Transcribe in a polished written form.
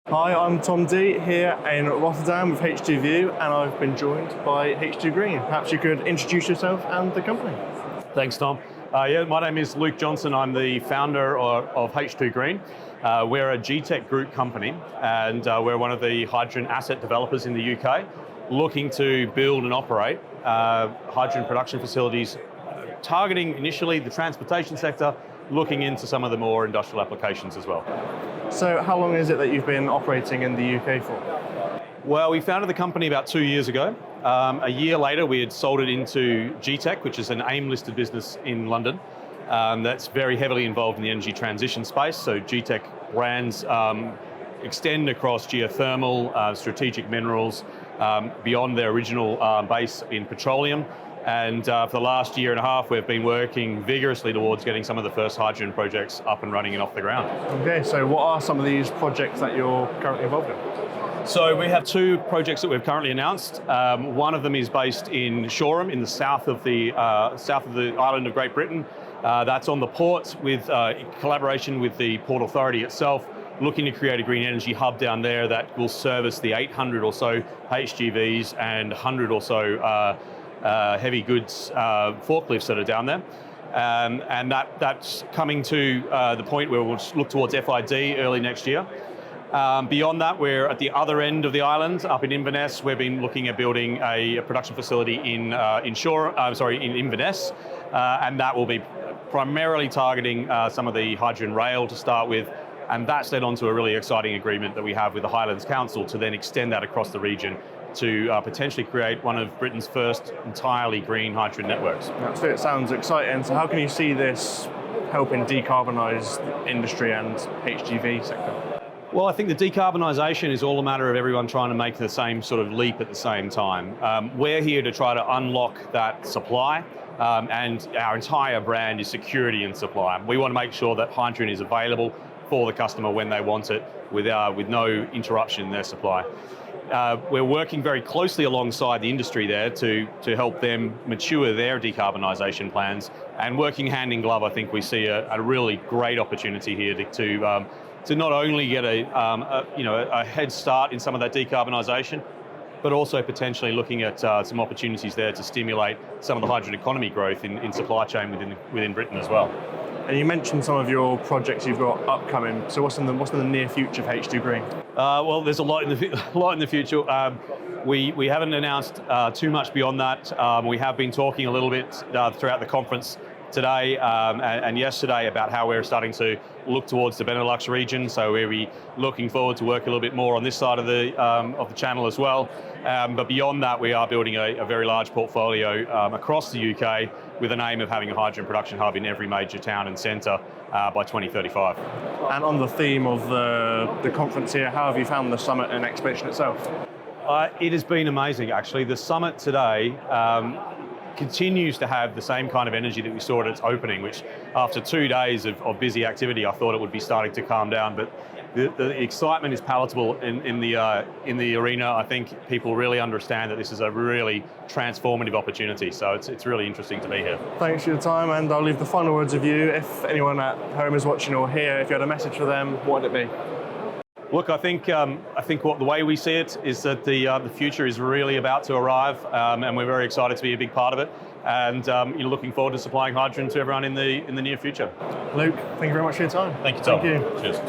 Hi, I'm Tom D here in Rotterdam with H2 View, and I've been joined by H2 Green. Perhaps you could introduce yourself and the company. Thanks, Tom. My name is Luke Johnson. I'm the founder of H2 Green. We're a GTEC group company, and we're one of the hydrogen asset developers in the UK, looking to build and operate hydrogen production facilities, targeting initially the transportation sector, looking into some of the more industrial applications as well. So how long is it that you've been operating in the UK for? Well, we founded the company about 2 years ago. A year later, we had sold it into GTEC, which is an AIM-listed business in London that's very heavily involved in the energy transition space. So GTEC brands extend across geothermal, strategic minerals, beyond their original base in petroleum. And for the last year and a half, we've been working vigorously towards getting some of the first hydrogen projects up and running and off the ground. Okay, so what are some of these projects that you're currently involved in? So we have two projects that we've currently announced. One of them is based in Shoreham, in the south of the island of Great Britain. That's on the port with collaboration with the Port Authority itself, looking to create a green energy hub down there that will service the 800 or so HGVs and 100 or so heavy goods forklifts that are down there. And that's coming to the point where we'll look towards FID early next year. Beyond that, we're at the other end of the island, up in Inverness. We've been looking at building a production facility in Inverness, and that will be primarily targeting some of the hydrogen rail to start with. And that's led on to a really exciting agreement that we have with the Highlands Council to then extend that across the region to potentially create one of Britain's first entirely green hydrogen networks. So it sounds exciting. So how can you see this helping decarbonise the industry and HGV sector? Well, I think the decarbonisation is all a matter of everyone trying to make the same sort of leap at the same time. We're here to try to unlock that supply, and our entire brand is security in supply. We want to make sure that hydrogen is available for the customer when they want it, with no interruption in their supply. We're working very closely alongside the industry there to help them mature their decarbonisation plans, and working hand in glove, I think we see a really great opportunity here to not only get a head start in some of that decarbonisation, but also potentially looking at some opportunities there to stimulate some of the hydrogen economy growth in supply chain within Britain as well. And you mentioned some of your projects you've got upcoming. So what's in the near future for H2 Green? Well, there's a lot in the future. We haven't announced too much beyond that. We have been talking a little bit throughout the conference today and yesterday about how we're starting to look towards the Benelux region. So we'll be looking forward to work a little bit more on this side of the channel as well. But beyond that, we are building a very large portfolio across the UK with an aim of having a hydrogen production hub in every major town and centre by 2035. And on the theme of the conference here, how have you found the summit and exhibition itself? It has been amazing, actually. The summit today continues to have the same kind of energy that we saw at its opening, which after 2 days of busy activity, I thought it would be starting to calm down. But the excitement is palatable in the arena. I think people really understand that this is a really transformative opportunity. So it's really interesting to be here. Thanks for your time, and I'll leave the final words with you. If anyone at home is watching or here, if you had a message for them, what would it be? Look, I think the way we see it is that the future is really about to arrive, and we're very excited to be a big part of it. And looking forward to supplying hydrogen to everyone in the near future. Luke, thank you very much for your time. Thank you, Tom. Thank you. Cheers.